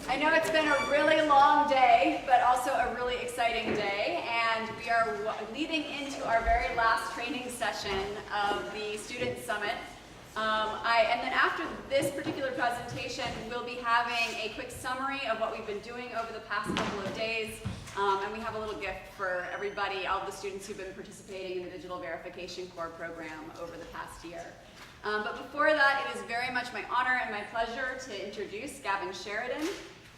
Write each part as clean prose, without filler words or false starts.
I know it's been a really long day, but also a really exciting day, and we are leading into our very last training session of the Student Summit. And then after this particular presentation, we'll be having a quick summary of what we've been doing over the past couple of days, and we have a little gift for everybody, all the students who've been participating in the Digital Verification Core program over the past year. But before that, it is very much my honor and my pleasure to introduce Gavin Sheridan.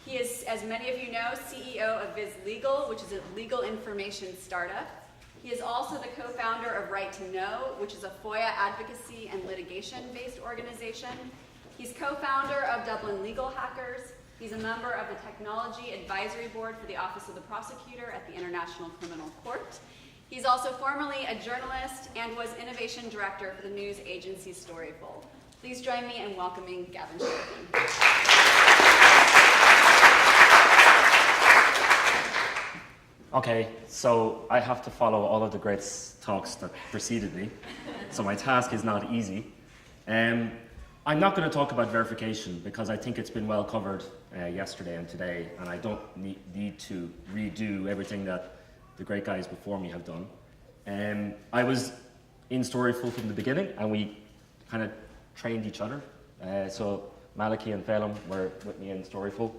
He is, as many of you know, CEO of Viz Legal, which is a legal information startup. He is also the co-founder of Right to Know, which is a FOIA advocacy and litigation-based organization. He's co-founder of Dublin Legal Hackers. He's a member of the Technology Advisory Board for the Office of the Prosecutor at the International Criminal Court. He's also formerly a journalist and was innovation director for the news agency Storyful. Please join me in welcoming Gavin Sheridan. Okay, so I have to follow all of the great talks that preceded me, so my task is not easy. I'm not going to talk about verification because I think it's been well covered yesterday and today, and I don't need to redo everything that the great guys before me have done. I was in Storyful from the beginning, and we kind of trained each other. So Malachy and Phelim were with me in Storyful.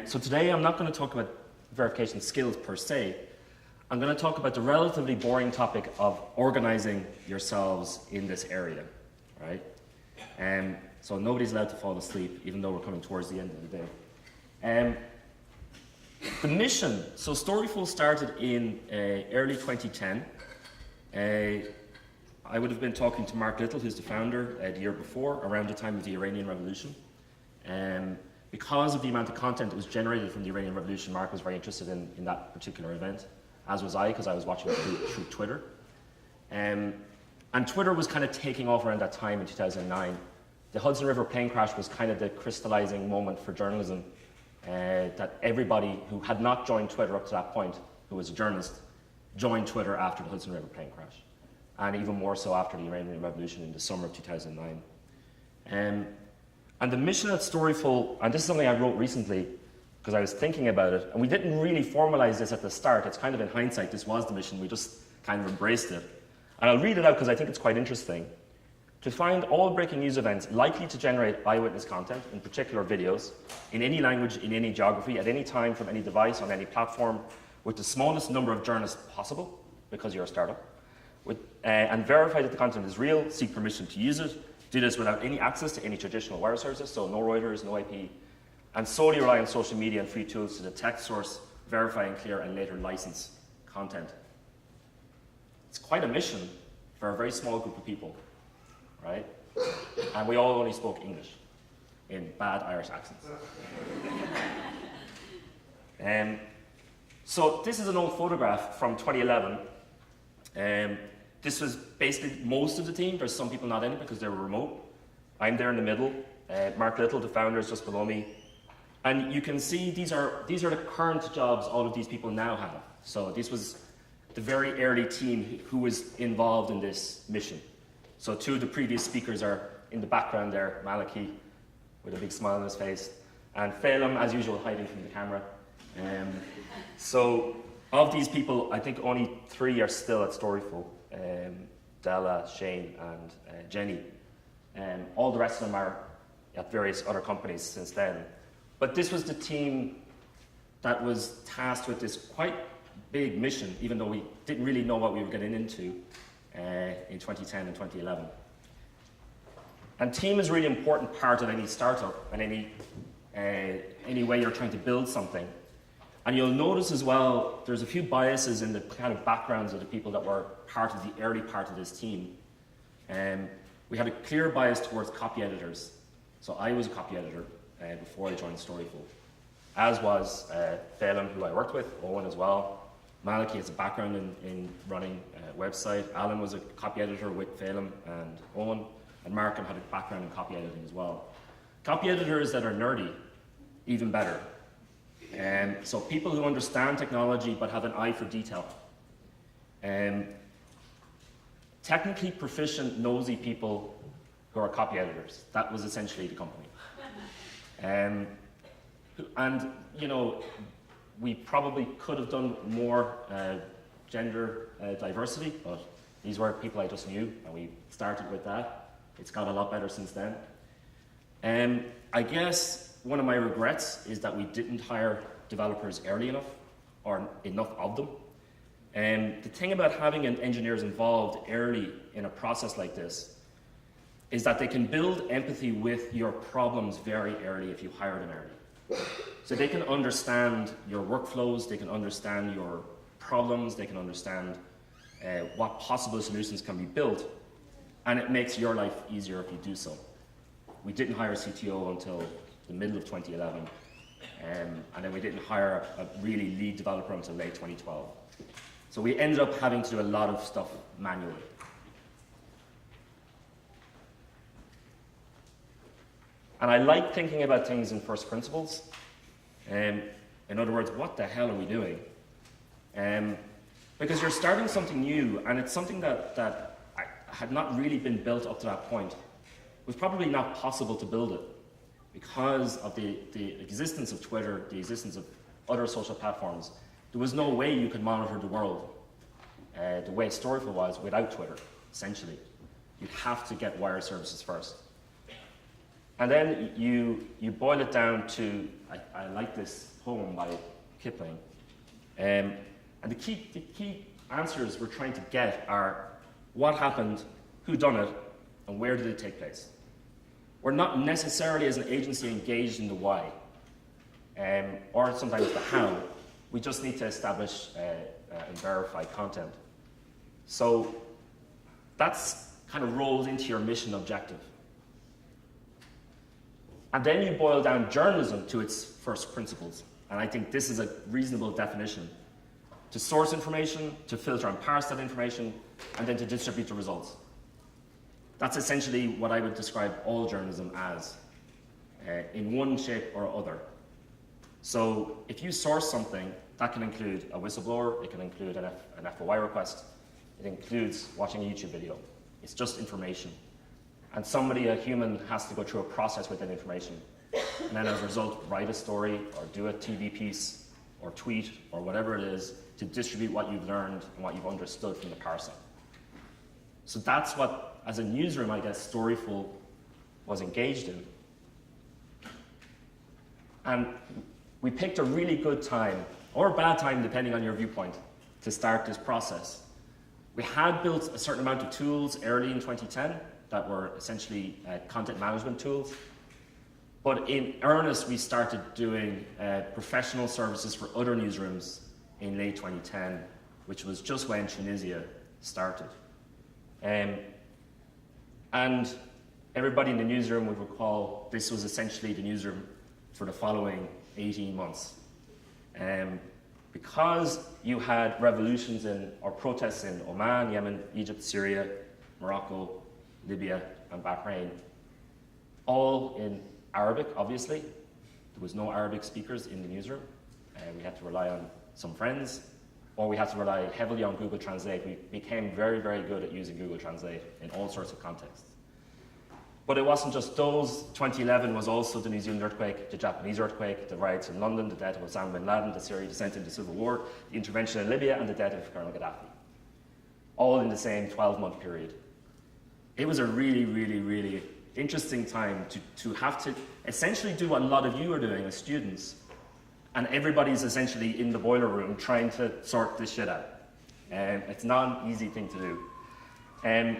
So today I'm not going to talk about verification skills per se. I'm going to talk about the relatively boring topic of organizing yourselves in this area, right? So nobody's allowed to fall asleep, even though we're coming towards the end of the day. The mission, so Storyful started in early 2010. I would have been talking to Mark Little, who's the founder, the year before, around the time of the Iranian Revolution. Because of the amount of content that was generated from the Iranian Revolution, Mark was very interested in that particular event, as was I, because I was watching it through Twitter. And Twitter was kind of taking off around that time in 2009. The Hudson River plane crash was kind of the crystallizing moment for journalism, that everybody who had not joined Twitter up to that point, who was a journalist, joined Twitter after the Hudson River plane crash, and even more so after the Iranian Revolution in the summer of 2009. And the mission at Storyful, and this is something I wrote recently because I was thinking about it, and we didn't really formalize this at the start. It's kind of in hindsight, this was the mission, we just kind of embraced it. And I'll read it out because I think it's quite interesting. To find all breaking news events likely to generate eyewitness content, in particular videos, in any language, in any geography, at any time, from any device, on any platform, with the smallest number of journalists possible, because you're a startup, and verify that the content is real, seek permission to use it, do this without any access to any traditional wire sources, so no Reuters, no IP, and solely rely on social media and free tools to detect, source, verify, and clear, and later license content. It's quite a mission for a very small group of people, right? And we all only spoke English in bad Irish accents. So this is an old photograph from 2011. This was basically most of the team. There's some people not in it because they were remote. I'm there in the middle. Mark Little, the founder, is just below me. And you can see these are the current jobs all of these people now have. So this was the very early team who was involved in this mission. So two of the previous speakers are in the background there, Malachy with a big smile on his face, and Phelim, as usual, hiding from the camera. So of these people, I think only 3 are still at Storyful. Della, Shane, and Jenny. All the rest of them are at various other companies since then. But this was the team that was tasked with this quite big mission, even though we didn't really know what we were getting into in 2010 and 2011. And team is a really important part of any startup and any way you're trying to build something. And you'll notice as well, there's a few biases in the kind of backgrounds of the people that were part of the early part of this team. We had a clear bias towards copy editors. So I was a copy editor before I joined Storyful, as was Phelim, who I worked with, Owen as well. Malachy has a background in running a website. Alan was a copy editor with Phelim and Owen, and Markham had a background in copy editing as well. Copy editors that are nerdy, even better. So people who understand technology but have an eye for detail. Technically proficient, nosy people who are copy editors. That was essentially the company. And, you know, we probably could have done more gender diversity, but these were people I just knew, and we started with that. It's got a lot better since then. I guess one of my regrets is that we didn't hire developers early enough, or enough of them. The thing about having engineers involved early in a process like this is that they can build empathy with your problems very early if you hire them early. So they can understand your workflows, they can understand your problems, they can understand what possible solutions can be built, and it makes your life easier if you do so. We didn't hire a CTO until the middle of 2011, and then we didn't hire a really lead developer until late 2012. So we ended up having to do a lot of stuff manually. And I like thinking about things in first principles. In other words, what the hell are we doing? Because you're starting something new, and it's something that had not really been built up to that point. It was probably not possible to build it because of the existence of Twitter, the existence of other social platforms. There was no way you could monitor the world the way Storyful was without Twitter, essentially. You'd have to get wire services first. And then you boil it down to, I like this poem by Kipling. And the key answers we're trying to get are what happened, who done it, and where did it take place. We're not necessarily as an agency engaged in the why, or sometimes the how. We just need to establish and verify content. So that's kind of rolled into your mission objective. And then you boil down journalism to its first principles. And I think this is a reasonable definition. To source information, to filter and parse that information, and then to distribute the results. That's essentially what I would describe all journalism as, in one shape or other. So if you source something, that can include a whistleblower, it can include an FOI request, it includes watching a YouTube video. It's just information. And somebody, a human, has to go through a process with that information. And then as a result, write a story, or do a TV piece, or tweet, or whatever it is, to distribute what you've learned and what you've understood from the parsing. So that's what, as a newsroom, I guess, Storyful was engaged in. And we picked a really good time, or a bad time, depending on your viewpoint, to start this process. We had built a certain amount of tools early in 2010 that were essentially content management tools. But in earnest, we started doing professional services for other newsrooms in late 2010, which was just when Tunisia started. And everybody in the newsroom would recall this was essentially the newsroom for the following 18 months. Because you had revolutions or protests in Oman, Yemen, Egypt, Syria, Morocco, Libya, and Bahrain, all in Arabic, obviously. There was no Arabic speakers in the newsroom. We had to rely on some friends, or we had to rely heavily on Google Translate. We became very, very good at using Google Translate in all sorts of contexts. But it wasn't just those. 2011 was also the New Zealand earthquake, the Japanese earthquake, the riots in London, the death of Osama bin Laden, the Syria descent into civil war, the intervention in Libya, and the death of Colonel Gaddafi. All in the same 12-month period. It was a really, really, really interesting time to have to essentially do what a lot of you are doing as students, and everybody's essentially in the boiler room trying to sort this shit out. It's not an easy thing to do.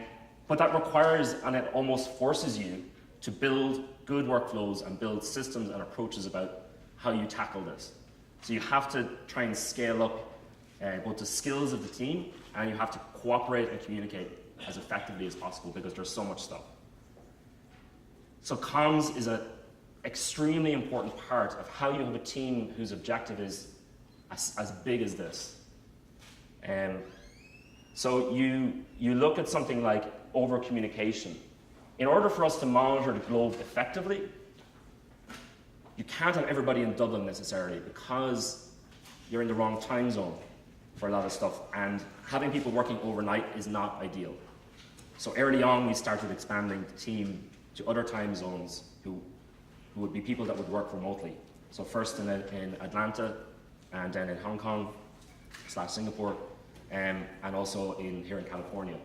But that requires, and it almost forces you to build good workflows and build systems and approaches about how you tackle this. So you have to try and scale up both the skills of the team, and you have to cooperate and communicate as effectively as possible because there's so much stuff. So comms is an extremely important part of how you have a team whose objective is as big as this. So you look at something like over-communication. In order for us to monitor the globe effectively, you can't have everybody in Dublin necessarily because you're in the wrong time zone for a lot of stuff, and having people working overnight is not ideal. So early on, we started expanding the team to other time zones who would be people that would work remotely. So first in Atlanta, and then in Hong Kong / Singapore, and also here in California.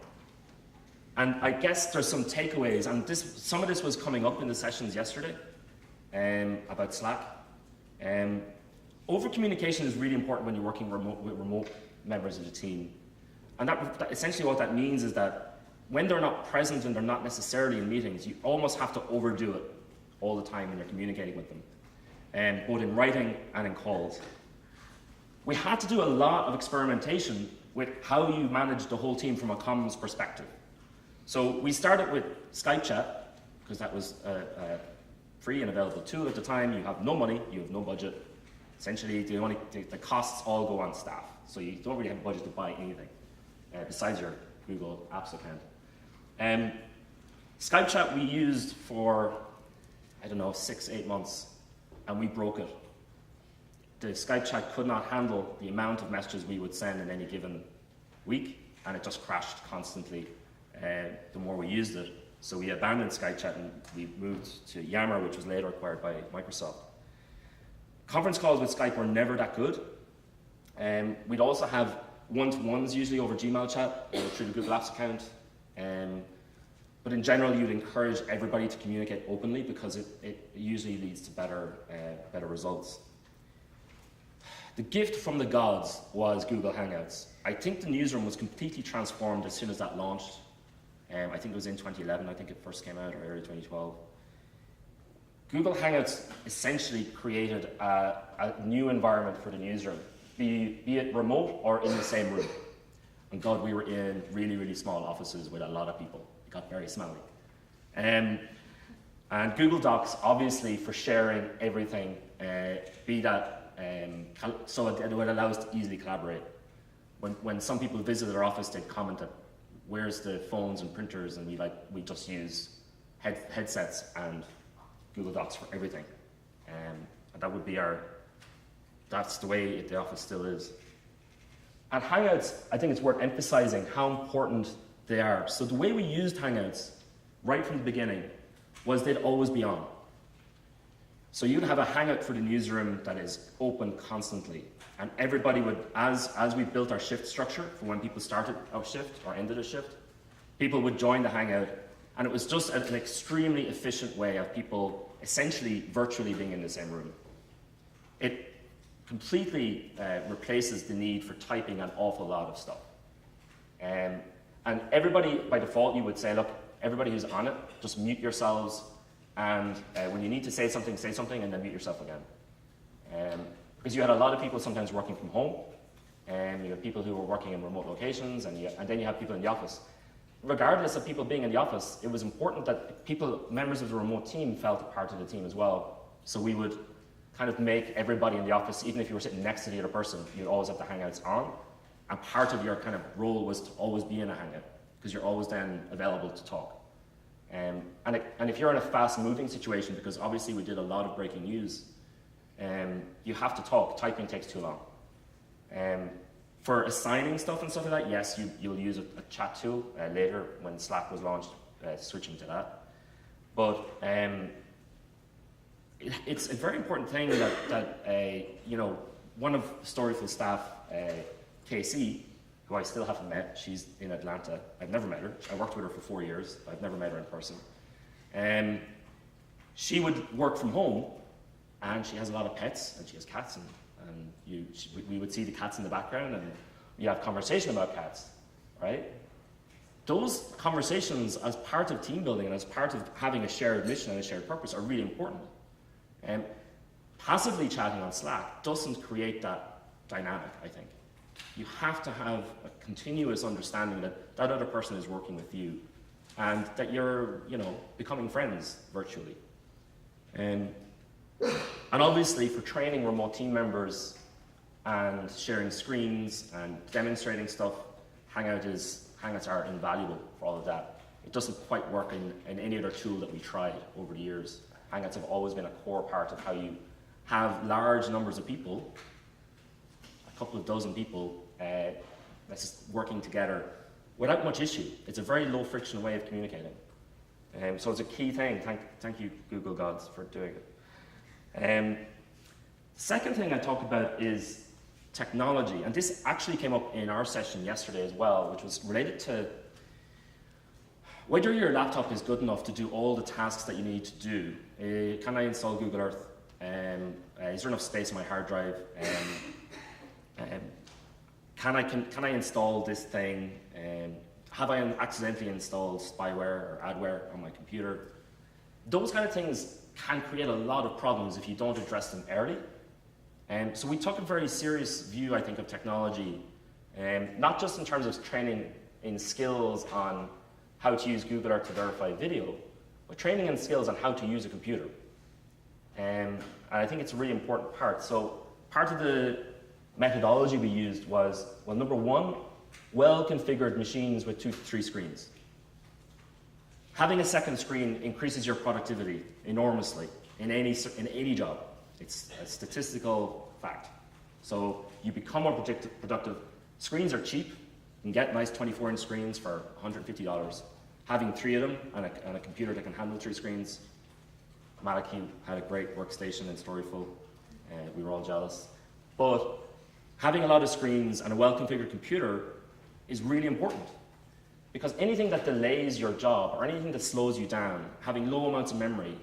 And I guess there's some takeaways, and some of this was coming up in the sessions yesterday about Slack. Over-communication is really important when you're working with remote members of the team. And that essentially what that means is that when they're not present and they're not necessarily in meetings, you almost have to overdo it all the time when you're communicating with them, both in writing and in calls. We had to do a lot of experimentation with how you manage the whole team from a comms perspective. So we started with Skype chat, because that was a free and available tool at the time. You have no money, you have no budget. Essentially, the costs all go on staff. So you don't really have a budget to buy anything besides your Google Apps account. Skype chat we used for, 6-8 months, and we broke it. The Skype chat could not handle the amount of messages we would send in any given week, and it just crashed constantly the more we used it. So we abandoned Skype chat and we moved to Yammer, which was later acquired by Microsoft. Conference calls with Skype were never that good. We'd also have one-to-ones usually over Gmail chat through the Google Apps account. But in general, you'd encourage everybody to communicate openly because it usually leads to better results. The gift from the gods was Google Hangouts. I think the newsroom was completely transformed as soon as that launched. I think it was in 2011, I think it first came out, or early 2012. Google Hangouts essentially created a new environment for the newsroom, be it remote or in the same room. And God, we were in really, really small offices with a lot of people. It got very smelly. And Google Docs, obviously, for sharing everything, so it would allow us to easily collaborate. When some people visited our office, they'd comment that, where's the phones and printers, and we just use headsets and Google Docs for everything. And that would be that's the way the office still is. At Hangouts, I think it's worth emphasizing how important they are. So the way we used Hangouts right from the beginning was they'd always be on. So you'd have a Hangout for the newsroom that is open constantly. And everybody would, as we built our shift structure for when people started a shift or ended a shift, people would join the Hangout. And it was just an extremely efficient way of people essentially virtually being in the same room. It completely replaces the need for typing an awful lot of stuff. And everybody, by default, you would say, look, everybody who's on it, just mute yourselves. And when you need to say something, and then mute yourself again. Because you had a lot of people sometimes working from home, and you had people who were working in remote locations, and then you have people in the office. Regardless of people being in the office, it was important that members of the remote team felt a part of the team as well. So we would kind of make everybody in the office, even if you were sitting next to the other person, you'd always have the Hangouts on. And part of your kind of role was to always be in a Hangout, because you're always then available to talk. And if you're in a fast-moving situation, because obviously we did a lot of breaking news, you have to talk. Typing takes too long. For assigning stuff and stuff like that, yes, you'll use a chat tool later when Slack was launched, switching to that. But it's a very important thing that one of Storyful staff, Casey, who I still haven't met, she's in Atlanta. I've never met her. I worked with her for 4 years. I've never met her in person. She would work from home, and she has a lot of pets, and she has cats, and we would see the cats in the background, and you have conversation about cats, right? Those conversations, as part of team building and as part of having a shared mission and a shared purpose, are really important. Passively chatting on Slack doesn't create that dynamic, I think. You have to have a continuous understanding that that other person is working with you, and that you're, becoming friends virtually. And obviously, for training remote team members and sharing screens and demonstrating stuff, Hangouts are invaluable for all of that. It doesn't quite work in any other tool that we tried over the years. Hangouts have always been a core part of how you have large numbers of people, a couple of dozen people, that's just working together without much issue. It's a very low friction way of communicating. So it's a key thing. Thank you, Google gods, for doing it. Second thing I talk about is technology, and this actually came up in our session yesterday as well, which was related to whether your laptop is good enough to do all the tasks that you need to do. Can I install Google Earth? Is there enough space on my hard drive? Can I install this thing? Have I accidentally installed spyware or adware on my computer? Those kind of things can create a lot of problems if you don't address them early. So we took a very serious view, I think, of technology, not just in terms of training in skills on how to use Google Earth to verify video, but training in skills on how to use a computer. And I think it's a really important part. So part of the methodology we used was, well, number one, well-configured machines with 2 to 3 screens. Having a second screen increases your productivity enormously in any job. It's a statistical fact. So you become more productive. Screens are cheap. You can get nice 24-inch screens for $150. Having 3 of them and a computer that can handle 3 screens. Malachy had a great workstation in Storyful. We were all jealous. But having a lot of screens and a well-configured computer is really important. Because anything that delays your job or anything that slows you down, having low amounts of memory,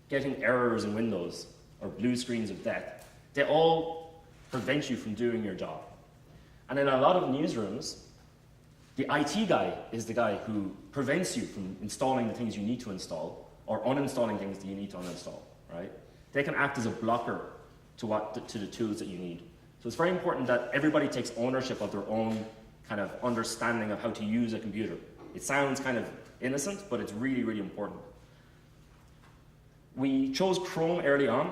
getting errors in Windows or blue screens of death, they all prevent you from doing your job. And in a lot of newsrooms, the IT guy is the guy who prevents you from installing the things you need to install or uninstalling things that you need to uninstall, right? They can act as a blocker to the tools that you need. So it's very important that everybody takes ownership of their own kind of understanding of how to use a computer. It sounds kind of innocent, but it's really, really important. We chose Chrome early on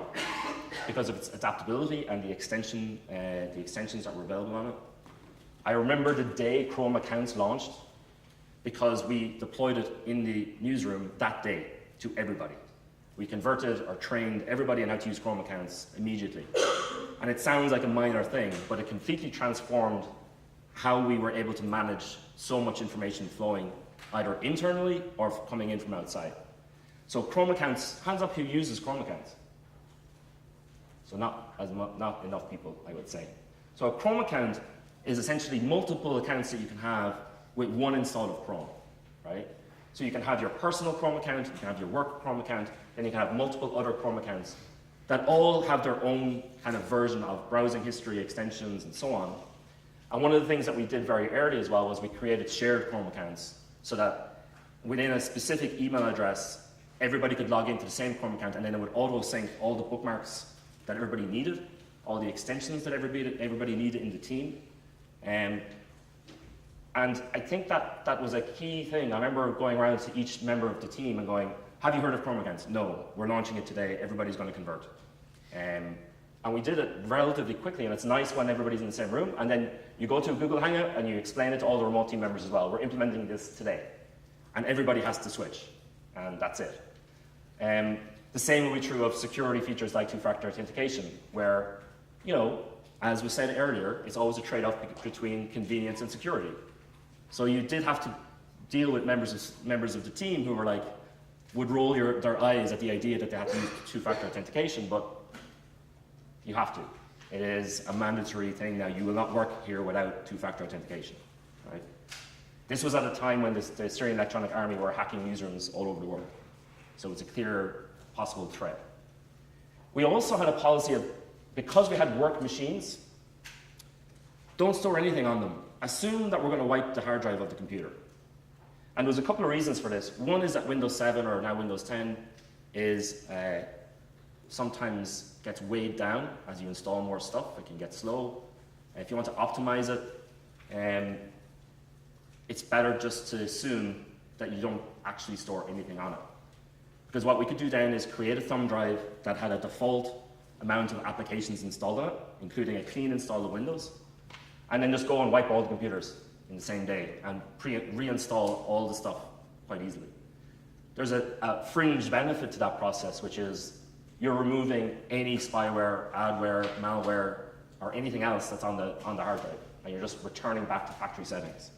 because of its adaptability and the extensions that were available on it. I remember the day Chrome accounts launched because we deployed it in the newsroom that day to everybody. We converted or trained everybody on how to use Chrome accounts immediately. And it sounds like a minor thing, but it completely transformed how we were able to manage so much information flowing either internally or coming in from outside. So Chrome accounts, hands up who uses Chrome accounts. So not enough people, I would say. So a Chrome account is essentially multiple accounts that you can have with one install of Chrome, right? So you can have your personal Chrome account, you can have your work Chrome account, then you can have multiple other Chrome accounts that all have their own kind of version of browsing history, extensions, and so on. And one of the things that we did very early as well was we created shared Chrome accounts so that within a specific email address, everybody could log into the same Chrome account and then it would auto-sync all the bookmarks that everybody needed, all the extensions that everybody needed in the team. And I think that was a key thing. I remember going around to each member of the team and going, have you heard of Chrome accounts? No, we're launching it today, everybody's going to convert. And we did it relatively quickly, and it's nice when everybody's in the same room, and then you go to a Google Hangout and you explain it to all the remote team members as well. We're implementing this today. And everybody has to switch, and that's it. The same will be true of security features like two-factor authentication, where, you know, as was said earlier, it's always a trade-off between convenience and security. So you did have to deal with members of the team who were like, would roll their eyes at the idea that they had to use two-factor authentication, but you have to. It is a mandatory thing now. You will not work here without two-factor authentication, right? This was at a time when the Syrian Electronic Army were hacking newsrooms all over the world. So it's a clear possible threat. We also had a policy of, because we had work machines, don't store anything on them. Assume that we're going to wipe the hard drive of the computer. And there's a couple of reasons for this. One is that Windows 7 or now Windows 10 is sometimes gets weighed down as you install more stuff. It can get slow. If you want to optimize it, it's better just to assume that you don't actually store anything on it. Because what we could do then is create a thumb drive that had a default amount of applications installed on it, including a clean install of Windows, and then just go and wipe all the computers in the same day and reinstall all the stuff quite easily. There's a fringe benefit to that process, which is you're removing any spyware, adware, malware, or anything else that's on the hard drive, and you're just returning back to factory settings.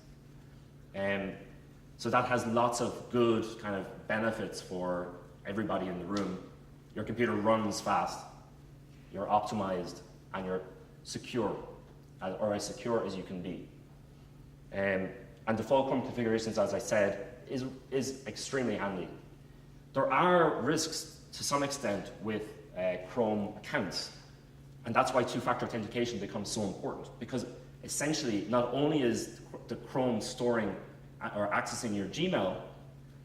So that has lots of good kind of benefits for everybody in the room. Your computer runs fast. you're optimized, and you're secure, or as secure as you can be. And default Chrome configurations, as I said, is extremely handy. There are risks to some extent with Chrome accounts, and that's why two-factor authentication becomes so important, because essentially not only is the Chrome storing or accessing your Gmail,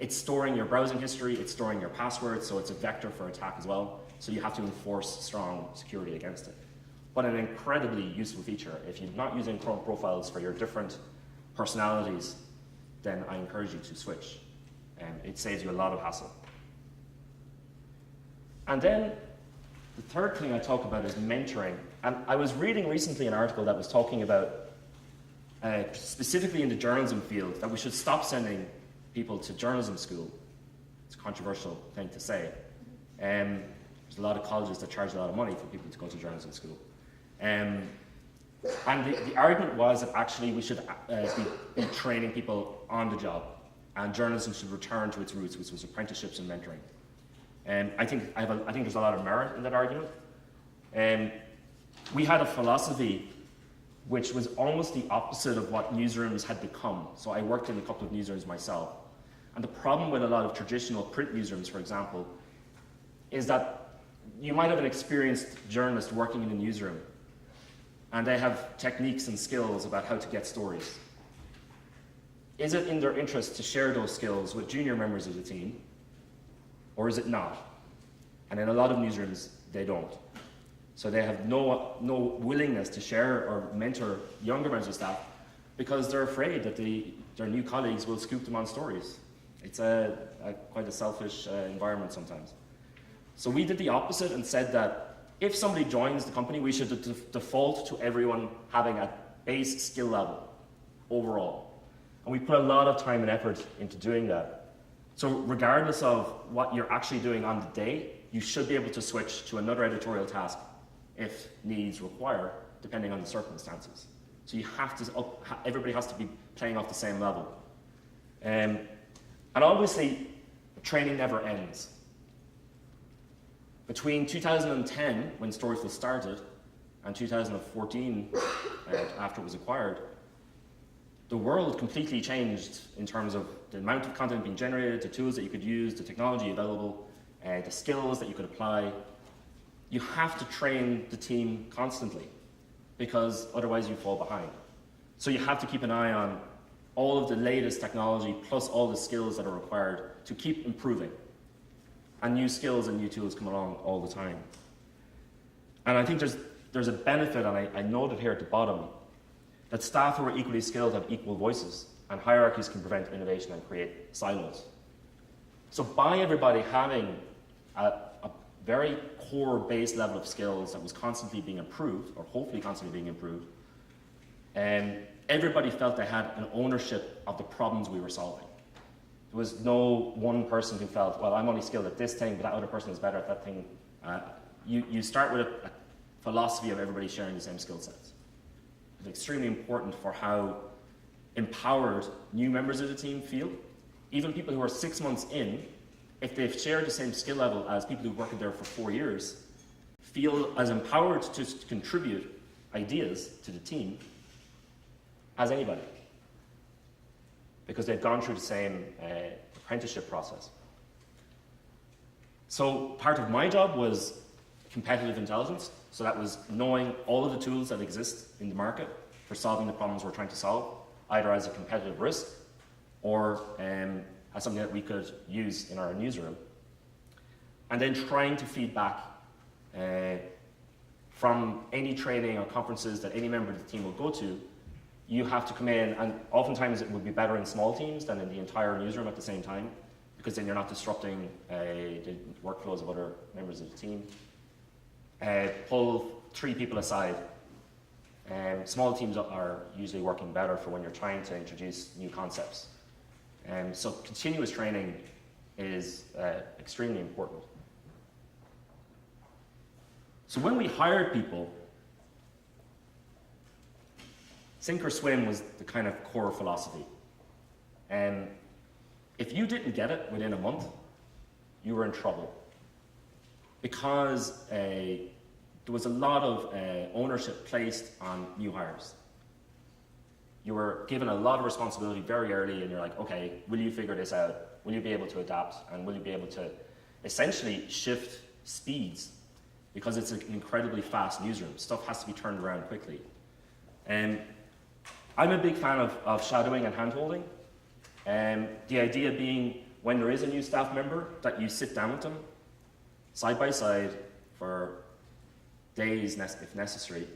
it's storing your browsing history, it's storing your password, so it's a vector for attack as well, so you have to enforce strong security against it. But an incredibly useful feature. If you're not using Chrome profiles for your different personalities, then I encourage you to switch. It saves you a lot of hassle. And then the third thing I talk about is mentoring. And I was reading recently an article that was talking about, specifically in the journalism field, that we should stop sending people to journalism school. It's a controversial thing to say. There's a lot of colleges that charge a lot of money for people to go to journalism school. And the argument was that actually we should be training people on the job, and journalism should return to its roots, which was apprenticeships and mentoring. I think there's a lot of merit in that argument. We had a philosophy which was almost the opposite of what newsrooms had become. So I worked in a couple of newsrooms myself. And the problem with a lot of traditional print newsrooms, for example, is that you might have an experienced journalist working in a newsroom, and they have techniques and skills about how to get stories. Is it in their interest to share those skills with junior members of the team, or is it not? And in a lot of newsrooms, they don't. So they have no willingness to share or mentor younger members of staff because they're afraid that their new colleagues will scoop them on stories. It's quite a selfish environment sometimes. So we did the opposite and said that if somebody joins the company, we should default to everyone having a base skill level overall. And we put a lot of time and effort into doing that. So regardless of what you're actually doing on the day, you should be able to switch to another editorial task if needs require, depending on the circumstances. So you have to, everybody has to be playing off the same level. And obviously, training never ends. Between 2010, when Storyful started, and 2014, after it was acquired, the world completely changed in terms of the amount of content being generated, the tools that you could use, the technology available, the skills that you could apply. You have to train the team constantly, because otherwise you fall behind. So you have to keep an eye on all of the latest technology, plus all the skills that are required to keep improving. And new skills and new tools come along all the time. And I think there's a benefit, and I noted here at the bottom, that staff who are equally skilled have equal voices, and hierarchies can prevent innovation and create silos. So by everybody having a very core base level of skills that was constantly being improved, or hopefully constantly being improved, everybody felt they had an ownership of the problems we were solving. There was no one person who felt, well, I'm only skilled at this thing, but that other person is better at that thing. You start with a philosophy of everybody sharing the same skill sets. It's extremely important for how empowered new members of the team feel. Even people who are 6 months in, if they've shared the same skill level as people who've worked there for 4 years, feel as empowered to contribute ideas to the team as anybody, because they've gone through the same apprenticeship process. So part of my job was competitive intelligence. So that was knowing all of the tools that exist in the market for solving the problems we're trying to solve, either as a competitive risk or as something that we could use in our newsroom. And then trying to feed back from any training or conferences that any member of the team will go to. You have to come in, and oftentimes it would be better in small teams than in the entire newsroom at the same time, because then you're not disrupting the workflows of other members of the team. Pull 3 people aside. Small teams are usually working better for when you're trying to introduce new concepts. So continuous training is extremely important. So when we hired people, Sinkorswim was the kind of core philosophy. If you didn't get it within a month, you were in trouble. Because there was a lot of ownership placed on new hires. You were given a lot of responsibility very early, and you're like, okay, will you figure this out? Will you be able to adapt? And will you be able to essentially shift speeds? Because it's an incredibly fast newsroom. Stuff has to be turned around quickly. I'm a big fan of shadowing and hand-holding. The idea being, when there is a new staff member, that you sit down with them, side by side, for days if necessary,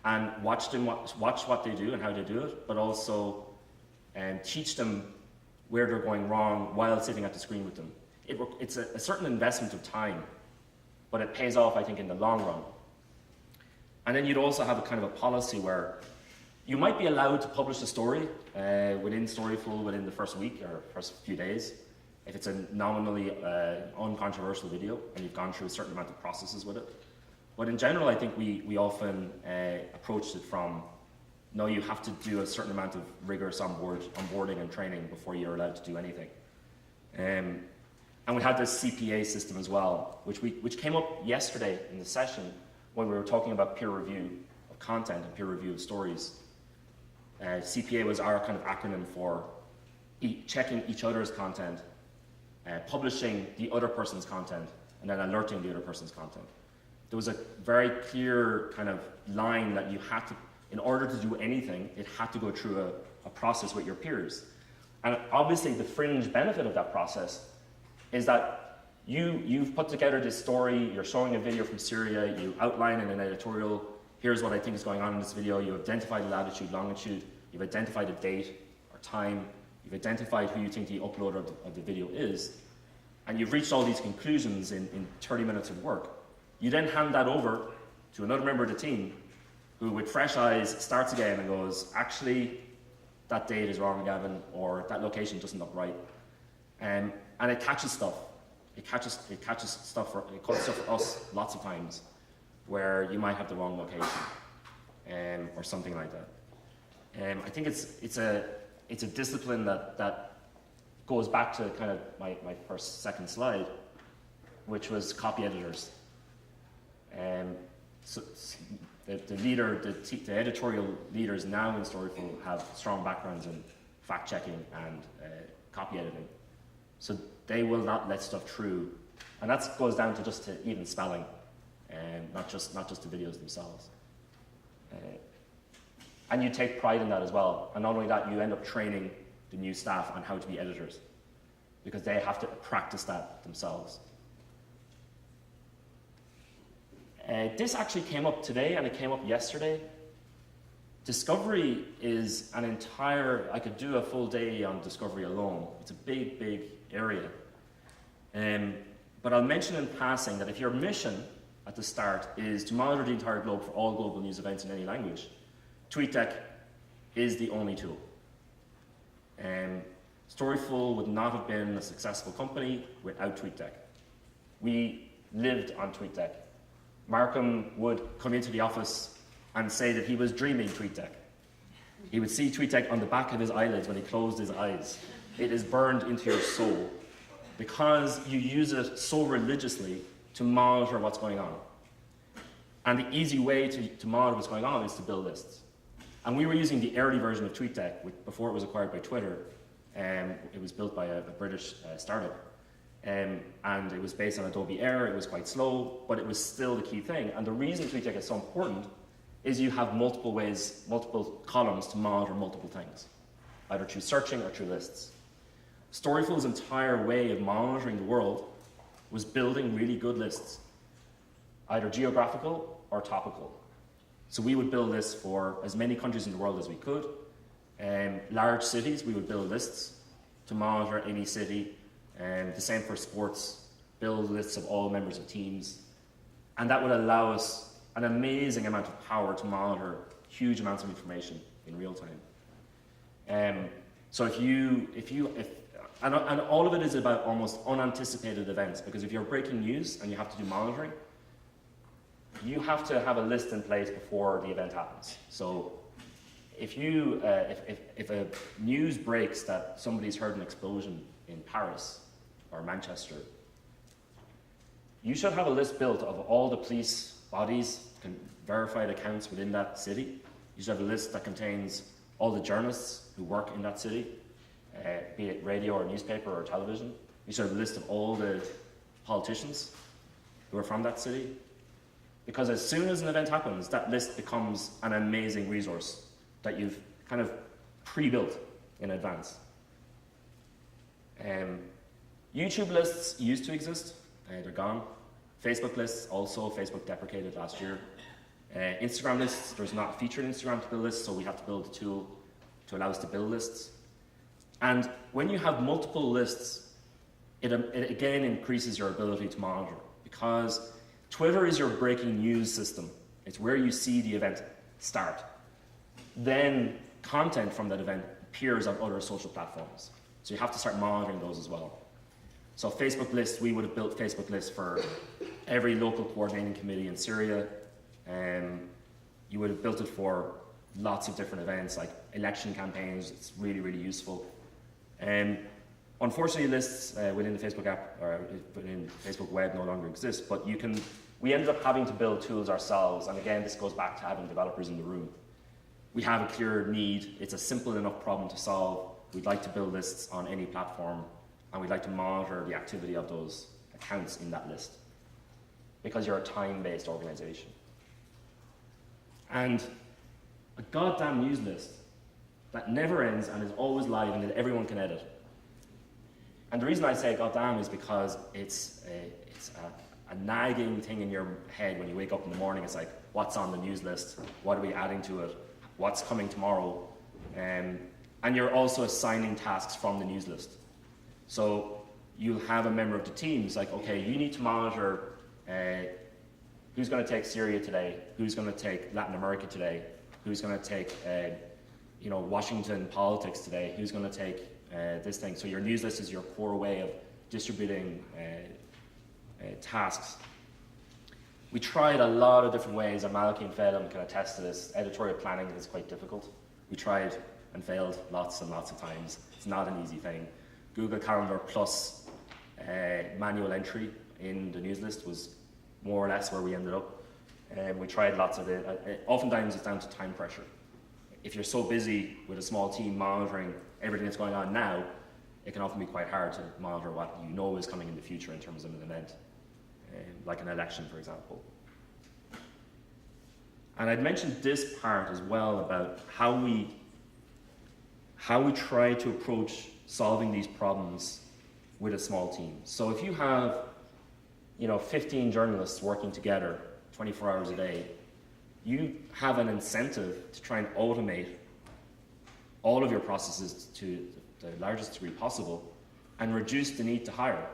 and watch what they do and how they do it, but also teach them where they're going wrong while sitting at the screen with them. It's a certain investment of time, but it pays off, I think, in the long run. And then you'd also have a kind of a policy where you might be allowed to publish a story within Storyful within the first week or first few days, if it's a nominally uncontroversial video and you've gone through a certain amount of processes with it. But in general, I think we often approached it from, no, you have to do a certain amount of rigorous onboarding and training before you're allowed to do anything. And we had this CPA system as well, which came up yesterday in the session when we were talking about peer review of content and peer review of stories. CPA was our kind of acronym for checking each other's content, publishing the other person's content, and then alerting the other person's content. There was a very clear kind of line that you had to, in order to do anything, it had to go through a process with your peers. And obviously the fringe benefit of that process is that you've put together this story, you're showing a video from Syria, you outline in an editorial, here's what I think is going on in this video, you identify the latitude, longitude, you've identified a date or time, you've identified who you think the uploader of the video is, and you've reached all these conclusions in 30 minutes of work. You then hand that over to another member of the team who, with fresh eyes, starts again and goes, actually, that date is wrong, Gavin, or that location doesn't look right. And it catches stuff. It catches stuff for us lots of times where you might have the wrong location or something like that. I think it's a discipline that goes back to kind of my second slide, which was copy editors. So the editorial leaders now in Storyful have strong backgrounds in fact-checking and copy editing. So they will not let stuff through. And that goes down to just to even spelling, not just the videos themselves. And you take pride in that as well. And not only that, you end up training the new staff on how to be editors, because they have to practice that themselves. This actually came up today, and it came up yesterday. Discovery is an entire, I could do a full day on discovery alone. It's a big, big area. But I'll mention in passing that if your mission at the start is to monitor the entire globe for all global news events in any language, TweetDeck is the only tool. Storyful would not have been a successful company without TweetDeck. We lived on TweetDeck. Markham would come into the office and say that he was dreaming TweetDeck. He would see TweetDeck on the back of his eyelids when he closed his eyes. It is burned into your soul because you use it so religiously to monitor what's going on. And the easy way to monitor what's going on is to build lists. And we were using the early version of TweetDeck before it was acquired by Twitter. It was built by a British startup. And it was based on Adobe Air. It was quite slow, but it was still the key thing. And the reason TweetDeck is so important is you have multiple ways, multiple columns to monitor multiple things, either through searching or through lists. Storyful's entire way of monitoring the world was building really good lists, either geographical or topical. So we would build lists for as many countries in the world as we could. Large cities, we would build lists to monitor any city. The same for sports, build lists of all members of teams. And that would allow us an amazing amount of power to monitor huge amounts of information in real time. So and all of it is about almost unanticipated events, because if you're breaking news and you have to do monitoring, you have to have a list in place before the event happens. So if a news breaks that somebody's heard an explosion in Paris or Manchester, you should have a list built of all the police bodies, verified accounts within that city. You should have a list that contains all the journalists who work in that city, be it radio or newspaper or television. You should have a list of all the politicians who are from that city. Because as soon as an event happens, that list becomes an amazing resource that you've kind of pre-built in advance. YouTube lists used to exist, they're gone. Facebook lists also, Facebook deprecated last year. Instagram lists, there's not a feature in Instagram to build lists, so we have to build a tool to allow us to build lists. And when you have multiple lists, it again increases your ability to monitor, because Twitter is your breaking news system. It's where you see the event start. Then content from that event appears on other social platforms. So you have to start monitoring those as well. So Facebook lists, we would have built Facebook lists for every local coordinating committee in Syria. You would have built it for lots of different events like election campaigns. It's really, really useful. Unfortunately, lists within the Facebook app or within Facebook web no longer exist, but we ended up having to build tools ourselves. And again, this goes back to having developers in the room. We have a clear need. It's a simple enough problem to solve. We'd like to build lists on any platform, and we'd like to monitor the activity of those accounts in that list, because you're a time-based organization. And a goddamn news list that never ends and is always live and that everyone can edit. And the reason I say goddamn is because it's a nagging thing in your head when you wake up in the morning. It's like, what's on the news list? What are we adding to it? What's coming tomorrow? And you're also assigning tasks from the news list. So you'll have a member of the team who's like, okay, you need to monitor who's going to take Syria today, who's going to take Latin America today, who's going to take Washington politics today, who's going to take this thing. So your news list is your core way of distributing tasks. We tried a lot of different ways, and Maliki and Phelim can attest to this. Editorial planning is quite difficult. We tried and failed lots and lots of times. It's not an easy thing. Google Calendar plus manual entry in the news list was more or less where we ended up. We tried lots of it. Oftentimes it's down to time pressure. If you're so busy with a small team monitoring everything that's going on now, it can often be quite hard to monitor what you know is coming in the future in terms of an event, like an election, for example. And I'd mentioned this part as well about how we try to approach solving these problems with a small team. So if you have 15 journalists working together 24 hours a day, you have an incentive to try and automate all of your processes to the largest degree possible and reduce the need to hire.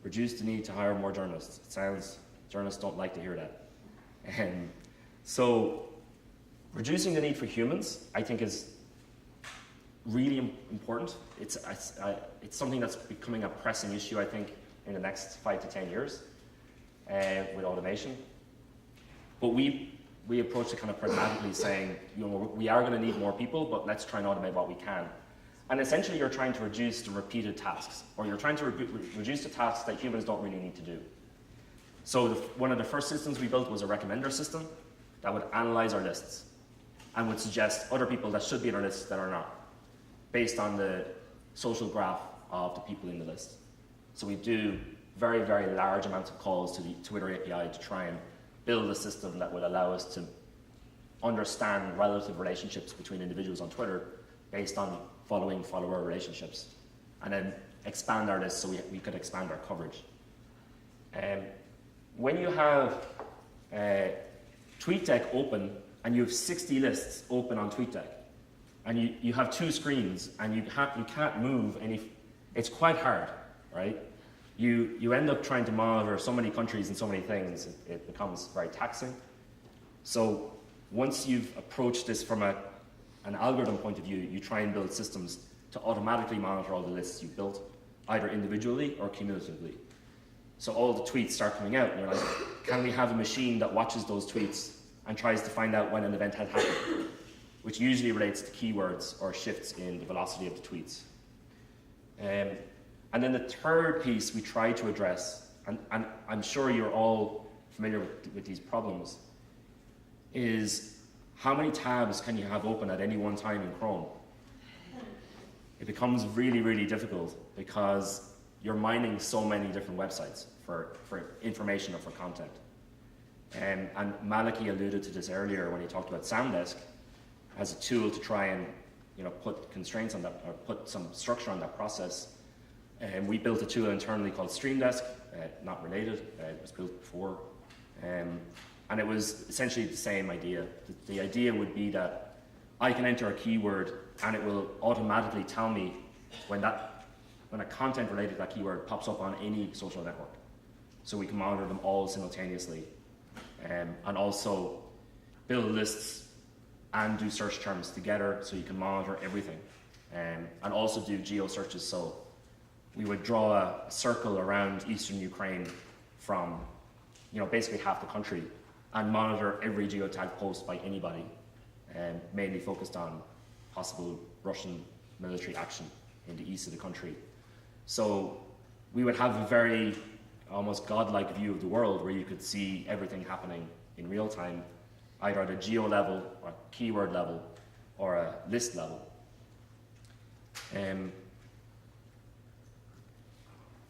Reduce the need to hire more journalists. It sounds, journalists don't like to hear that. So reducing the need for humans, I think, is really important. It's something that's becoming a pressing issue, I think, in the next 5 to 10 years with automation. But we approach it kind of pragmatically, saying, we are going to need more people, but let's try and automate what we can. And essentially, you're trying to reduce the repeated tasks, or you're trying to reduce the tasks that humans don't really need to do. So one of the first systems we built was a recommender system that would analyze our lists and would suggest other people that should be in our lists that are not, based on the social graph of the people in the list. So we do very, very large amounts of calls to the Twitter API to try and build a system that would allow us to understand relative relationships between individuals on Twitter based on follower relationships, and then expand our list so we could expand our coverage. When you have TweetDeck open and you have 60 lists open on TweetDeck, and you have 2 screens and you can't move any, it's quite hard, right? You end up trying to monitor so many countries and so many things, it becomes very taxing. So once you've approached this from an algorithm point of view, you try and build systems to automatically monitor all the lists you've built, either individually or cumulatively. So all the tweets start coming out, and you're like, can we have a machine that watches those tweets and tries to find out when an event had happened, which usually relates to keywords or shifts in the velocity of the tweets. And then the third piece we try to address, and I'm sure you're all familiar with these problems, is how many tabs can you have open at any one time in Chrome? It becomes really, really difficult because you're mining so many different websites for information or for content. And Maliki alluded to this earlier when he talked about SoundDesk as a tool to try and put constraints on that, or put some structure on that process. And we built a tool internally called StreamDesk, not related, it was built before. And it was essentially the same idea. The idea would be that I can enter a keyword and it will automatically tell me when a content related to that keyword pops up on any social network. So we can monitor them all simultaneously. And also build lists and do search terms together so you can monitor everything. And also do geo searches. So we would draw a circle around eastern Ukraine from basically half the country and monitor every geotag post by anybody, mainly focused on possible Russian military action in the east of the country. So we would have a very almost godlike view of the world where you could see everything happening in real time, either at a geo level or keyword level or a list level.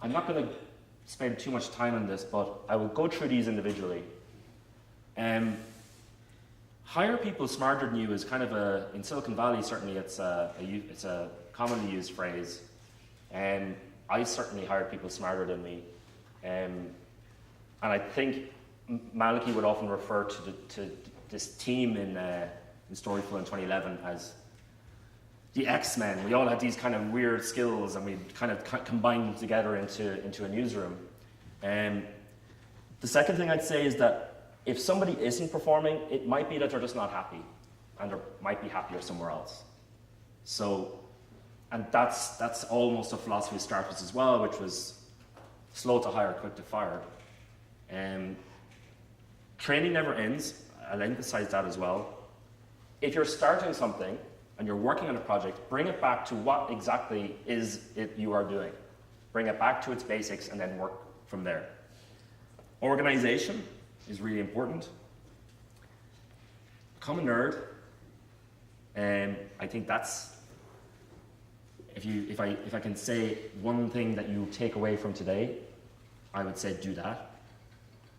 I'm not going to spend too much time on this, but I will go through these individually. Hire people smarter than you is kind of in Silicon Valley certainly it's a commonly used phrase. I certainly hire people smarter than me. And I think Maliki would often refer to this team in Storyful in 2011 as the X-Men. We all had these kind of weird skills and we kind of combined them together into a newsroom. The second thing I'd say is that if somebody isn't performing, it might be that they're just not happy and they might be happier somewhere else. So, and that's almost a philosophy of startups as well, which was slow to hire, quick to fire. Training never ends. I'll emphasize that as well. If you're starting something and you're working on a project, bring it back to what exactly is it you are doing. Bring it back to its basics and then work from there. Organization is really important. Become a nerd. I think that's, if I can say one thing that you take away from today, I would say do that.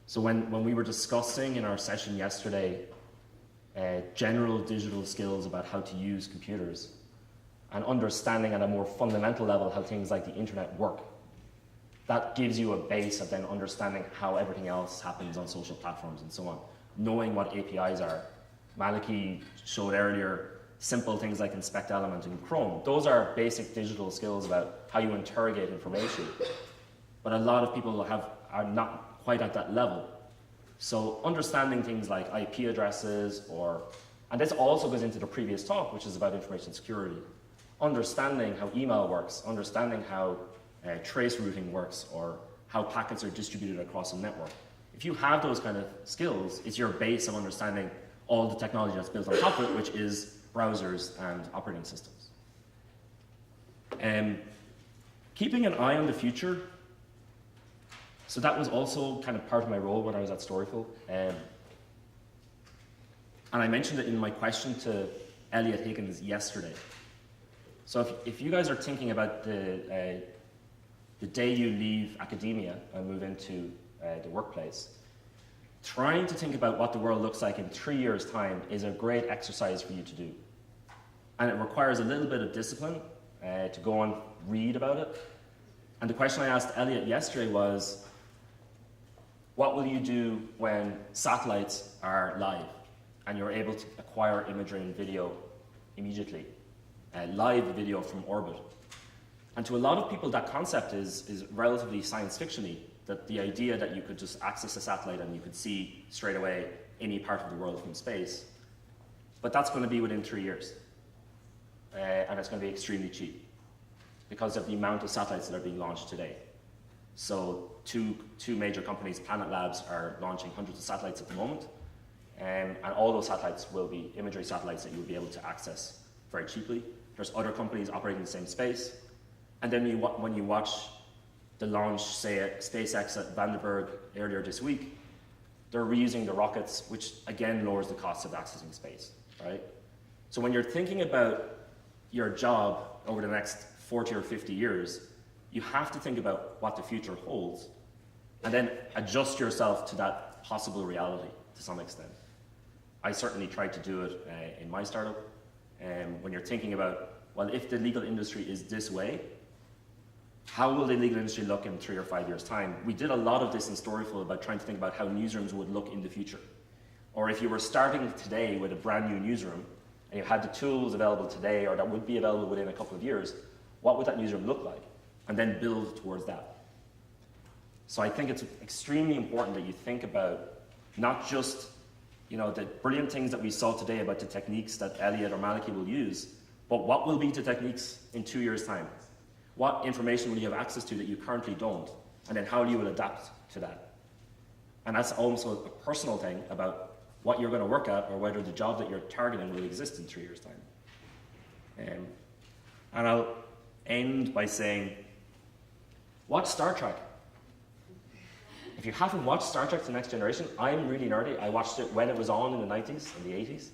So when we were discussing in our session yesterday general digital skills about how to use computers and understanding at a more fundamental level how things like the internet work, that gives you a base of then understanding how everything else happens on social platforms and so on. Knowing what APIs are. Maliki showed earlier simple things like inspect element in Chrome. Those are basic digital skills about how you interrogate information. But a lot of people are not quite at that level. So understanding things like IP addresses and this also goes into the previous talk, which is about information security. Understanding how email works, understanding how trace routing works, or how packets are distributed across a network. If you have those kind of skills, it's your base of understanding all the technology that's built on top of it, which is browsers and operating systems. Keeping an eye on the future. So that was also kind of part of my role when I was at Storyful. And I mentioned it in my question to Elliot Higgins yesterday. So if you guys are thinking about the day you leave academia and move into the workplace, trying to think about what the world looks like in 3 years' time is a great exercise for you to do. And it requires a little bit of discipline to go and read about it. And the question I asked Elliot yesterday was, what will you do when satellites are live and you're able to acquire imagery and video immediately? Live video from orbit. And to a lot of people, that concept is relatively science fiction-y, that the idea that you could just access a satellite and you could see straight away any part of the world from space. But that's going to be within 3 years. And it's going to be extremely cheap because of the amount of satellites that are being launched today. So two major companies, Planet Labs, are launching hundreds of satellites at the moment. And all those satellites will be imagery satellites that you'll be able to access very cheaply. There's other companies operating in the same space. And then when you watch the launch, say at SpaceX at Vandenberg earlier this week, they're reusing the rockets, which again lowers the cost of accessing space, right? So when you're thinking about your job over the next 40 or 50 years, you have to think about what the future holds and then adjust yourself to that possible reality to some extent. I certainly tried to do it in my startup. When you're thinking about, well, if the legal industry is this way, how will the legal industry look in 3 or 5 years' time? We did a lot of this in Storyful about trying to think about how newsrooms would look in the future. Or if you were starting today with a brand new newsroom, and you had the tools available today, or that would be available within a couple of years, what would that newsroom look like? And then build towards that. So I think it's extremely important that you think about not just the brilliant things that we saw today about the techniques that Elliot or Maliki will use, but what will be the techniques in 2 years' time? What information will you have access to that you currently don't? And then how you will adapt to that? And that's also a personal thing about what you're going to work at or whether the job that you're targeting will exist in 3 years' time. And I'll end by saying, watch Star Trek. If you haven't watched Star Trek The Next Generation, I'm really nerdy. I watched it when it was on in the 90s and the 80s.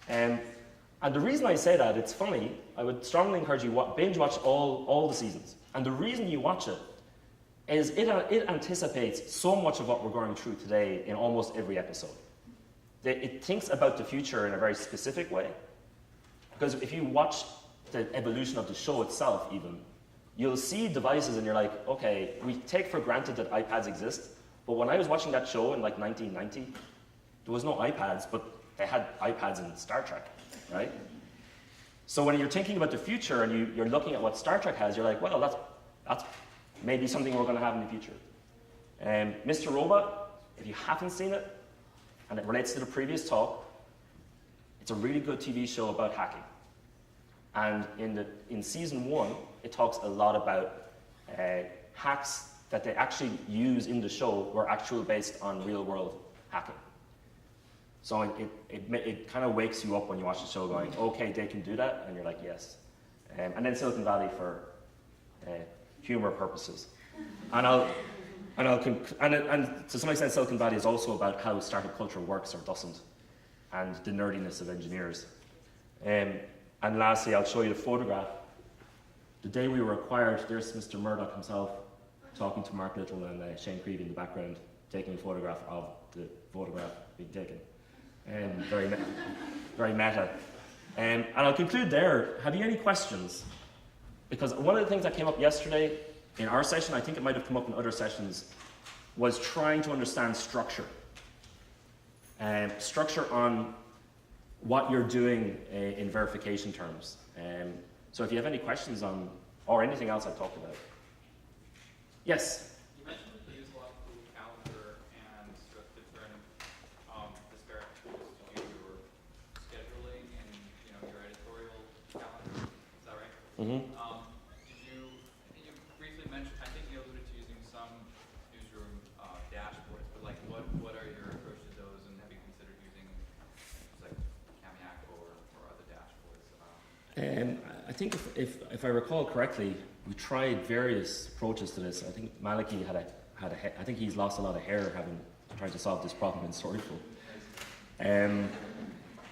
And the reason I say that, it's funny, I would strongly encourage you binge watch all the seasons. And the reason you watch it is it anticipates so much of what we're going through today in almost every episode. It thinks about the future in a very specific way. Because if you watch the evolution of the show itself even, you'll see devices and you're like, okay, we take for granted that iPads exist, but when I was watching that show in like 1990, there was no iPads, but they had iPads in Star Trek, right? So when you're thinking about the future and you're looking at what Star Trek has, you're like, well, that's maybe something we're going to have in the future. Mr. Robot, if you haven't seen it, and it relates to the previous talk, it's a really good TV show about hacking. And in season 1, it talks a lot about hacks that they actually use in the show were actually based on real-world hacking. So it kind of wakes you up when you watch the show going, okay, they can do that, and you're like, yes. And then Silicon Valley for humor purposes. And to some extent, Silicon Valley is also about how startup culture works or doesn't, and the nerdiness of engineers. And lastly, I'll show you the photograph. The day we were acquired, there's Mr. Murdoch himself talking to Mark Little and Shane Creevy in the background, taking a photograph of the photograph being taken. Very meta. And I'll conclude there. Have you any questions? Because one of the things that came up yesterday in our session, I think it might have come up in other sessions, was trying to understand structure. Structure on what you're doing in verification terms. So if you have any questions on, or anything else I've talked about. Yes? You mentioned that you use a lot of Google Calendar and sort of different disparate tools to do your scheduling and your editorial calendar. Is that right? Mm-hmm. You briefly mentioned, I think you alluded to using some newsroom dashboards, but like what are your approach to those, and have you considered using like Kamiako or other dashboards? I think if I recall correctly, we tried various approaches to this. I think Maliki I think he's lost a lot of hair having tried to solve this problem in Storyful.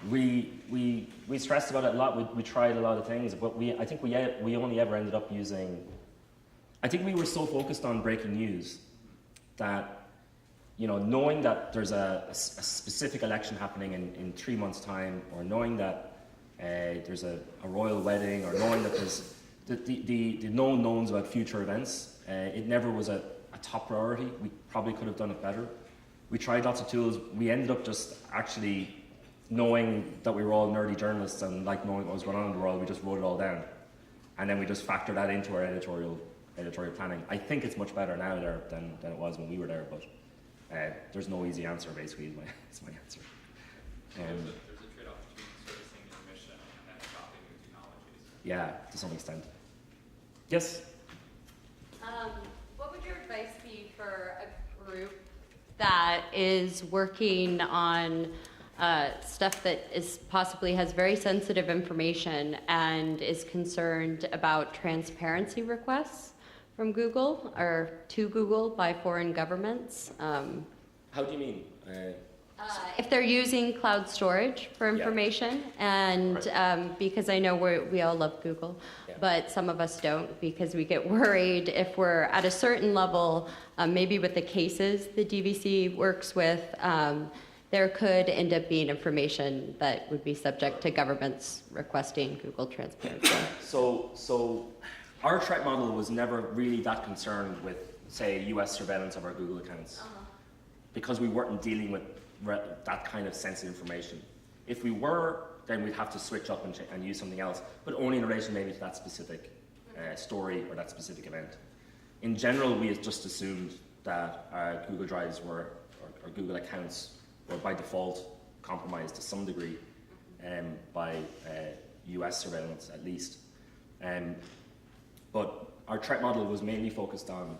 We stressed about it a lot. We tried a lot of things, but I think we only ever ended up using. I think we were so focused on breaking news that knowing that there's a specific election happening in 3 months' time, or knowing that there's a royal wedding, or knowing that there's the known knowns about future events, it never was a top priority. We probably could have done it better. We tried lots of tools. We ended up just actually knowing that we were all nerdy journalists and like knowing what was going on in the world. We just wrote it all down, and then we just factored that into our editorial planning. I think it's much better now there than it was when we were there, but there's no easy answer. Basically, is my answer. There's a trade-off between servicing your mission and then adopting new technologies. Yeah, to some extent. Yes? What would your advice be for a group that is working on stuff that possibly has very sensitive information and is concerned about transparency requests from Google or to Google by foreign governments? How do you mean? If they're using cloud storage for Yeah. information, and because I know we all love Google, Yeah. but some of us don't, because we get worried if we're at a certain level, maybe with the cases the DVC works with, there could end up being information that would be subject to governments requesting Google transparency. So our threat model was never really that concerned with, say, US surveillance of our Google accounts, because we weren't dealing with that kind of sensitive information. If we were, then we'd have to switch up and use something else, but only in relation maybe to that specific story or that specific event. In general, we had just assumed that our Google Drives were, or Google accounts were by default compromised to some degree by US surveillance at least. But our threat model was mainly focused on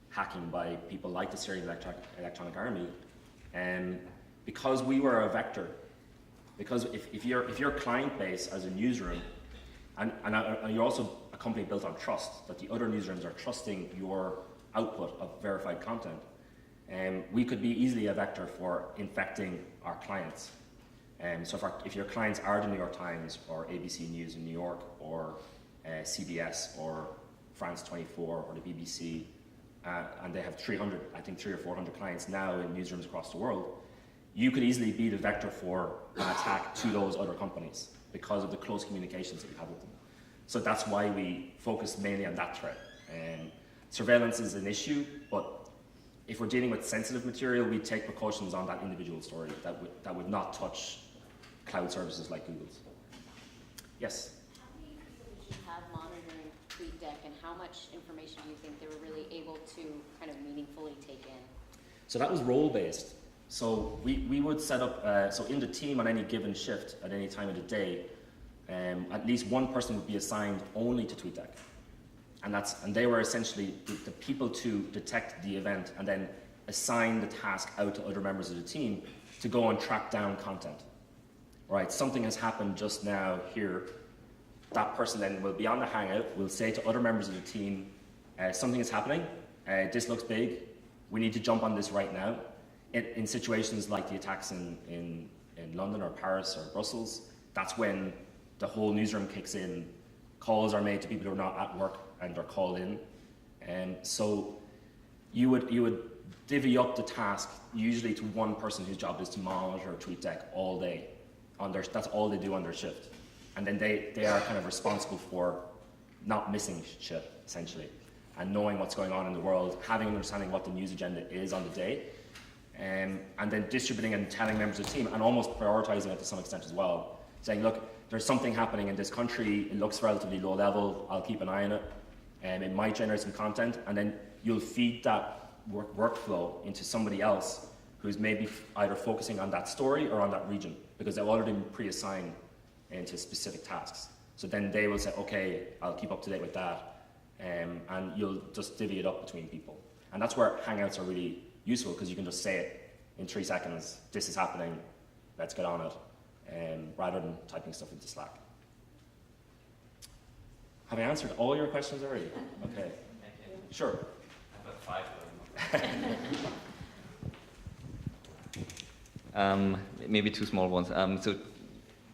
hacking by people like the Syrian Electronic Army, because we were a vector. Because if your client base as a newsroom, and you're also a company built on trust, that the other newsrooms are trusting your output of verified content, we could be easily a vector for infecting our clients. So if your clients are the New York Times or ABC News in New York or CBS or France 24 or the BBC, and they have 300 or 400 clients now in newsrooms across the world, you could easily be the vector for an attack to those other companies because of the close communications that you have with them. So that's why we focus mainly on that threat. Surveillance is an issue, but if we're dealing with sensitive material, we take precautions on that individual story that would not touch cloud services like Google's. Yes? How many people did you have monitoring TweetDeck, and how much information do you think they were really able to kind of meaningfully take in? So that was role-based. So we would set up, so in the team on any given shift at any time of the day, at least one person would be assigned only to TweetDeck. And they were essentially the people to detect the event and then assign the task out to other members of the team to go and track down content. All right, something has happened just now here. That person then will be on the Hangout, will say to other members of the team, something is happening, this looks big, we need to jump on this right now. In situations like the attacks in London or Paris or Brussels, that's when the whole newsroom kicks in. Calls are made to people who are not at work and are called in. And so you would divvy up the task usually to one person whose job is to monitor TweetDeck all day. That's all they do on their shift. And then they are kind of responsible for not missing shit, essentially, and knowing what's going on in the world, having an understanding of what the news agenda is on the day, and then distributing and telling members of the team, and almost prioritizing it to some extent as well, saying, look, there's something happening in this country, it looks relatively low level, I'll keep an eye on it, and it might generate some content, and then you'll feed that workflow into somebody else who's maybe either focusing on that story or on that region, because they've already been pre-assigned into specific tasks. So then they will say, okay, I'll keep up to date with that, and you'll just divvy it up between people. And that's where Hangouts are really useful, because you can just say it in 3 seconds, this is happening, let's get on it, rather than typing stuff into Slack. Have I answered all your questions already? Okay. Sure. I've got 5 Maybe 2 small ones. So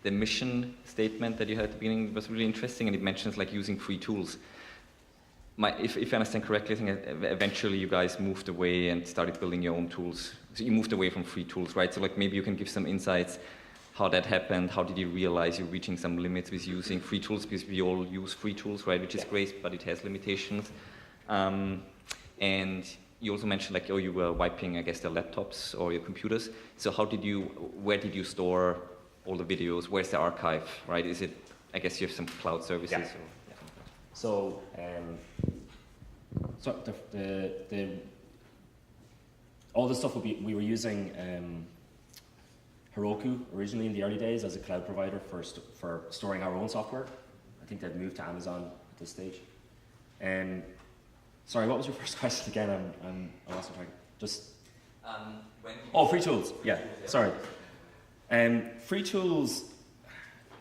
the mission statement that you had at the beginning was really interesting, and it mentions like using free tools. If I understand correctly, I think eventually you guys moved away and started building your own tools. So you moved away from free tools, right? So like maybe you can give some insights how that happened. How did you realize you're reaching some limits with using free tools? Because we all use free tools, right? Which is great, but it has limitations. And you also mentioned like, oh, you were wiping, I guess, their laptops or your computers. So where did you store all the videos? Where's the archive, right? Is it, I guess you have some cloud services. Yeah. Or, So, all the stuff we were using Heroku originally in the early days as a cloud provider for storing our own software. I think they've moved to Amazon at this stage. Sorry, what was your first question again? I lost my track. Free tools. Yeah, sorry. Free tools.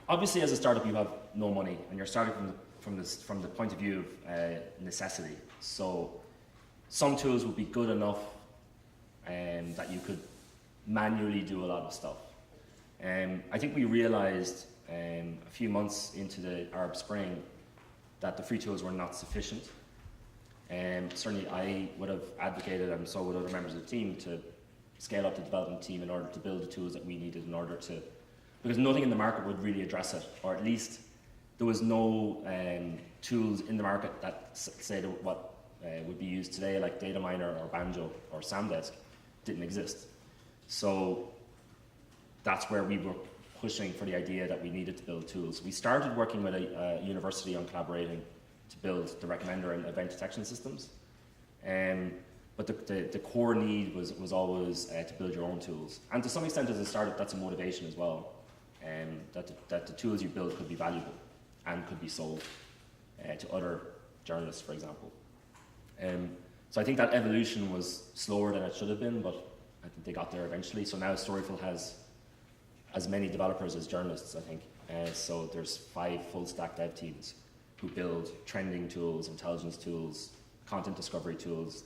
Obviously, as a startup, you have no money, and you're starting from the point of view of necessity. So some tools would be good enough that you could manually do a lot of stuff. I think we realized a few months into the Arab Spring that the free tools were not sufficient. Certainly I would have advocated, and so would other members of the team, to scale up the development team in order to build the tools that we needed in order to, because nothing in the market would really address it, or at least there was no tools in the market that say what would be used today, like Data Miner or Banjo or Samdesk, didn't exist. So that's where we were pushing for the idea that we needed to build tools. We started working with a university on collaborating to build the recommender and event detection systems. But the core need was always to build your own tools. And to some extent as a startup, that's a motivation as well, that the tools you build could be valuable and could be sold to other journalists, for example. So I think that evolution was slower than it should have been, but I think they got there eventually. So now Storyful has as many developers as journalists, I think. So there's 5 full stack dev teams who build trending tools, intelligence tools, content discovery tools,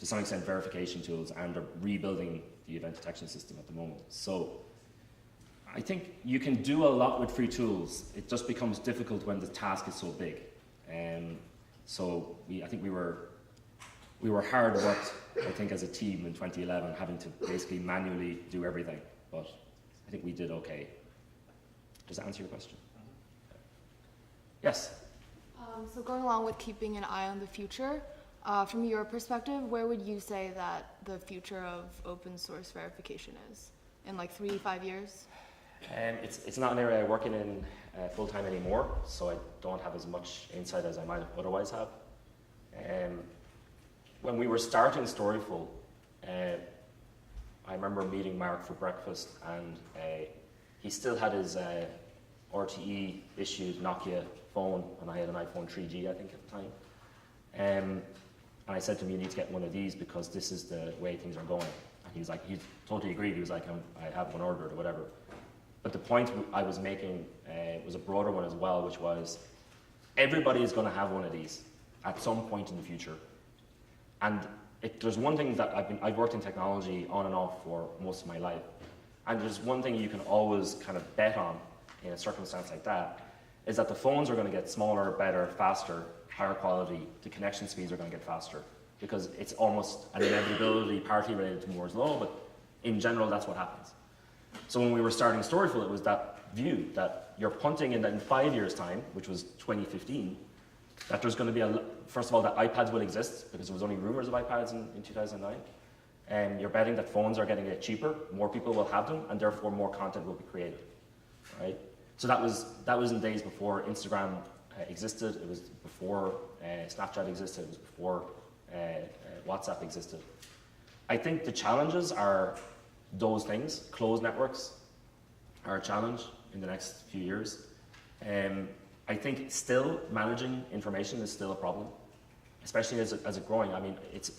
to some extent verification tools, and are rebuilding the event detection system at the moment. So I think you can do a lot with free tools. It just becomes difficult when the task is so big. So I think we were hard worked, I think, as a team in 2011, having to basically manually do everything. But I think we did okay. Does that answer your question? Yes? So going along with keeping an eye on the future, from your perspective, where would you say that the future of open source verification is in like 3-5 years? It's not an area I work in full-time anymore, so I don't have as much insight as I might otherwise have. When we were starting Storyful, I remember meeting Mark for breakfast, and he still had his RTE issued Nokia phone, and I had an iPhone 3G, I think, at the time. And I said to him, you need to get one of these because this is the way things are going. And he was like, he totally agreed. He was like, I have one ordered or whatever. But the point I was making was a broader one as well, which was everybody is going to have one of these at some point in the future. And there's one thing that I've worked in technology on and off for most of my life. And there's one thing you can always kind of bet on in a circumstance like that, is that the phones are going to get smaller, better, faster, higher quality. The connection speeds are going to get faster, because it's almost an inevitability partly related to Moore's law, but in general, that's what happens. So when we were starting Storyful, it was that view that you're punting in that in 5 years' time, which was 2015, that there's going to be first of all, that iPads will exist, because there was only rumors of iPads in 2009. And you're betting that phones are getting a cheaper, more people will have them, and therefore more content will be created, right? So that was in days before Instagram existed. It was before Snapchat existed. It was before WhatsApp existed. I think the challenges are those things. Closed networks are a challenge in the next few years. I think still managing information is still a problem, especially as it growing. I mean, it's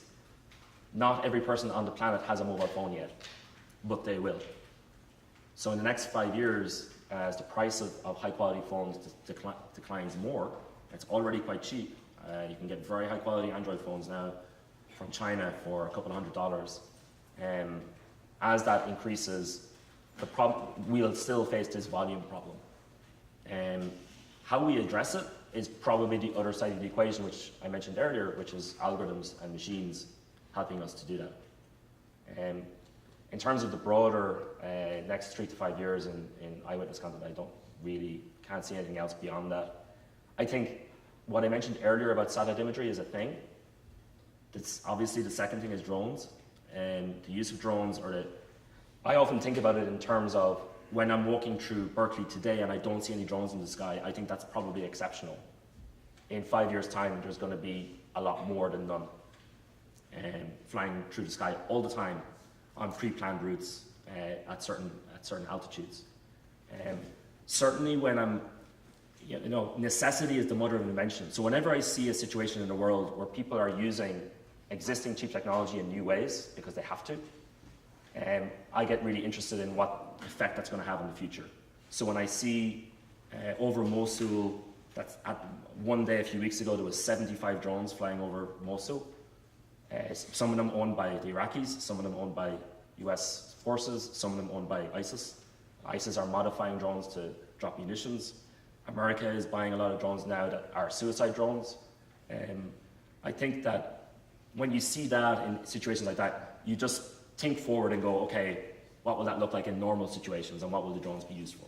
not every person on the planet has a mobile phone yet, but they will. So in the next 5 years, as the price of high quality phones declines more, it's already quite cheap. You can get very high quality Android phones now from China for a couple $100. As that increases, we'll still face this volume problem. How we address it is probably the other side of the equation, which I mentioned earlier, which is algorithms and machines helping us to do that. In terms of the broader next 3 to 5 years in eyewitness content, I can't see anything else beyond that. I think what I mentioned earlier about satellite imagery is a thing. It's obviously the second thing is drones, and the use of drones, I often think about it in terms of when I'm walking through Berkeley today and I don't see any drones in the sky, I think that's probably exceptional. In 5 years' time, there's going to be a lot more than none, flying through the sky all the time on pre-planned routes at certain altitudes. Certainly when necessity is the mother of invention. So whenever I see a situation in the world where people are using existing cheap technology in new ways because they have to, I get really interested in what effect that's going to have in the future. So when I see over Mosul, that's at one day a few weeks ago, there was 75 drones flying over Mosul. Some of them owned by the Iraqis, some of them owned by US forces, some of them owned by ISIS. ISIS are modifying drones to drop munitions. America is buying a lot of drones now that are suicide drones. I think that when you see that in situations like that, you just think forward and go, okay, what will that look like in normal situations and what will the drones be used for?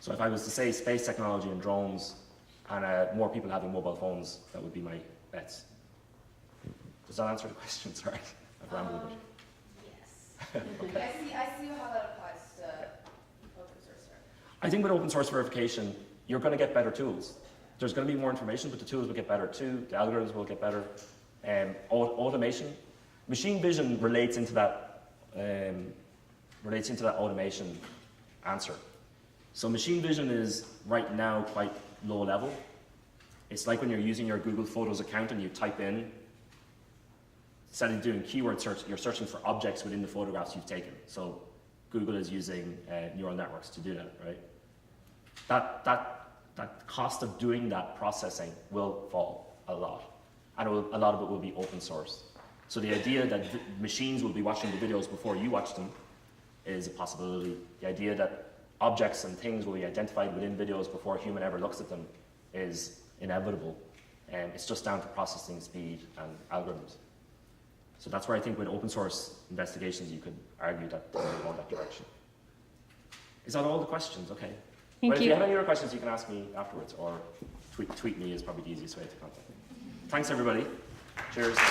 So if I was to say space technology and drones and more people having mobile phones, that would be my bets. Does that answer the question? Sorry, I've rambled a bit. Yes. I see how that applies to open source verification. I think with open source verification, you're going to get better tools. There's going to be more information, but the tools will get better too. The algorithms will get better. Automation, machine vision relates into that automation answer. So machine vision is right now quite low level. It's like when you're using your Google Photos account and you type in, instead of doing keyword search, you're searching for objects within the photographs you've taken. So Google is using neural networks to do that, right? That cost of doing that processing will fall a lot. And a lot of it will be open source. So the idea that machines will be watching the videos before you watch them is a possibility. The idea that objects and things will be identified within videos before a human ever looks at them is inevitable. It's just down to processing speed and algorithms. So that's where I think with open source investigations, you could argue that they're going that direction. Is that all the questions? Okay. Thank If you. you have any other questions, you can ask me afterwards, or tweet me is probably the easiest way to contact me. Thanks, everybody. Cheers. So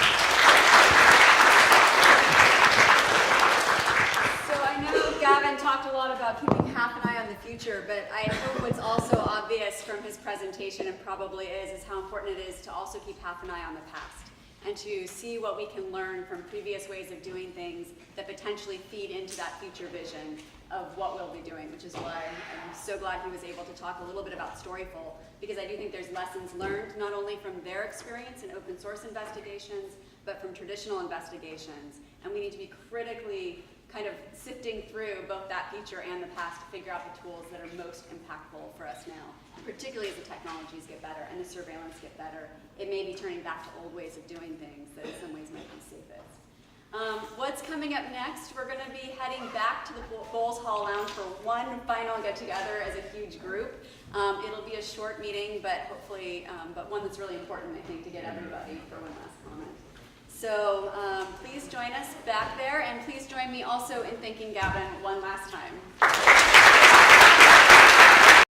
I know Gavin talked a lot about keeping half an eye on the future, but I hope what's also obvious from his presentation, and probably is how important it is to also keep half an eye on the past and to see what we can learn from previous ways of doing things that potentially feed into that future vision of what we'll be doing, which is why I'm so glad he was able to talk a little bit about Storyful, because I do think there's lessons learned not only from their experience in open source investigations, but from traditional investigations. And we need to be critically kind of sifting through both that future and the past to figure out the tools that are most impactful for us now. And particularly as the technologies get better and the surveillance get better, it may be turning back to old ways of doing things that in some ways might be safest. What's coming up next? We're going to be heading back to the Bowles Hall Lounge for one final get-together as a huge group. It'll be a short meeting, but hopefully, but one that's really important, I think, to get everybody for one last comment. So please join us back there, and please join me also in thanking Gavin one last time.